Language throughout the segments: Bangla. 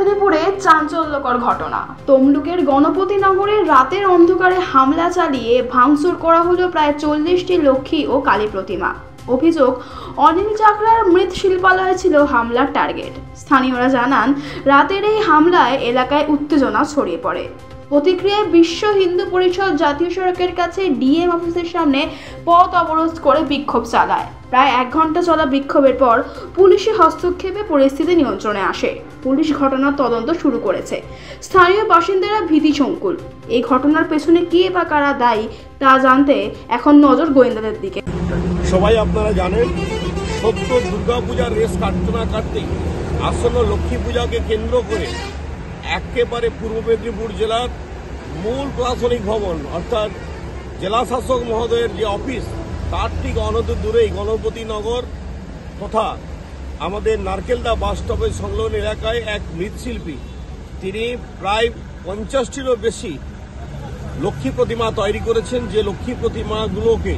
মেদিনীপুরে চাঞ্চল্যকর ঘটনা। তমলুকের গণপতি নগরে রাতের অন্ধকারে হামলা চালিয়ে ভাঙচুর করা হলো প্রায় 40টি লক্ষ্মী ও কালী প্রতিমা। অভিযোগ, অনিল চাকরার মৃৎশিল্পালয় ছিল হামলার টার্গেট। স্থানীয়রা জানান, রাতের এই হামলায় এলাকায় উত্তেজনা ছড়িয়ে পড়ে। প্রতিক্রিয়ায় বিশ্ব হিন্দু পরিষদ জাতীয় সড়কের কাছে ডিএম অফিসের সামনে পথ অবরোধ করে বিক্ষোভ চালায়। প্রায় 1 ঘন্টা চলা বিক্ষোভের পর পুলিশি হস্তক্ষেপে পরিস্থিতি নিয়ন্ত্রণে আসে। পুলিশ ঘটনার তদন্ত শুরু করেছে। স্থানীয় বাসিন্দারা ভীতিশঙ্কুল। এই ঘটনার পেছনে কে বা কারা দায়ী তা জানতে এখন নজর গোয়েন্দাদের দিকে। সবাই আপনারা জানেন, সদ্য দুর্গাপূজার রেস কাটতে না কাটতেই আসন্ন লক্ষ্মী পূজাকে কেন্দ্র করে একেবারে পূর্ব মেদিনীপুর জেলার মূল প্রশাসনিক ভবন অর্থাৎ জেলা শাসক মহোদয়ের যে অফিস, তার ঠিক অনন্ত দূরেই গণপতি নগর তথা আমাদের নারকেলদা বাস স্টপের সংলগ্ন এলাকায় এক মৃৎশিল্পী, তিনি প্রায় 50টিরও বেশি লক্ষ্মী প্রতিমা তৈরি করেছেন। যে লক্ষ্মী প্রতিমাগুলোকে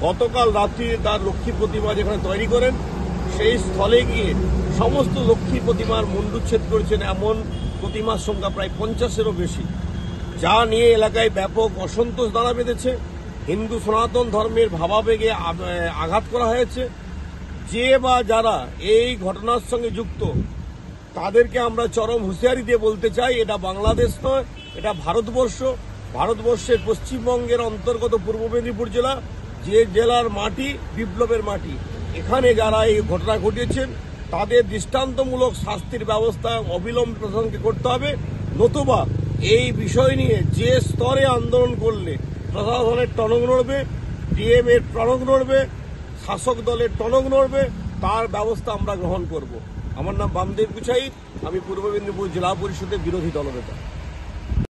গতকাল রাত্রি তার লক্ষ্মী প্রতিমা যেখানে তৈরি করেন সেই স্থলে গিয়ে সমস্ত লক্ষ্মী প্রতিমার মুণ্ডুচ্ছেদ করেছেন। এমন প্রতিমার সংখ্যা প্রায় 50-এরও বেশি, যা নিয়ে এলাকায় ব্যাপক অসন্তোষ দানা বেঁধেছে। হিন্দু সনাতন ধর্মের ভাবাবেগে আঘাত করা হয়েছে। যে বা যারা এই ঘটনার সঙ্গে যুক্ত তাদেরকে আমরা চরম হুঁশিয়ারি দিয়ে বলতে চাই, এটা বাংলাদেশ নয়, এটা ভারতবর্ষ। ভারতবর্ষের পশ্চিমবঙ্গের অন্তর্গত পূর্ব মেদিনীপুর জেলা, যে জেলার মাটি বিপ্লবের মাটি। এখানে যারা এই ঘটনা ঘটিয়েছেন তাদের দৃষ্টান্তমূলক শাস্তির ব্যবস্থা অবিলম্বে প্রশাসনকে করতে হবে, নতুবা এই বিষয় নিয়ে যে স্তরে আন্দোলন করলে প্রশাসনের টনক নড়বে, ডিএম এর টনক নড়বে, শাসক দলের টনক নড়বে, তার ব্যবস্থা আমরা গ্রহণ করব। আমার নাম বামদেব কুচাই, আমি পূর্ব মেদিনীপুর জেলা পরিষদের বিরোধী দলনেতা।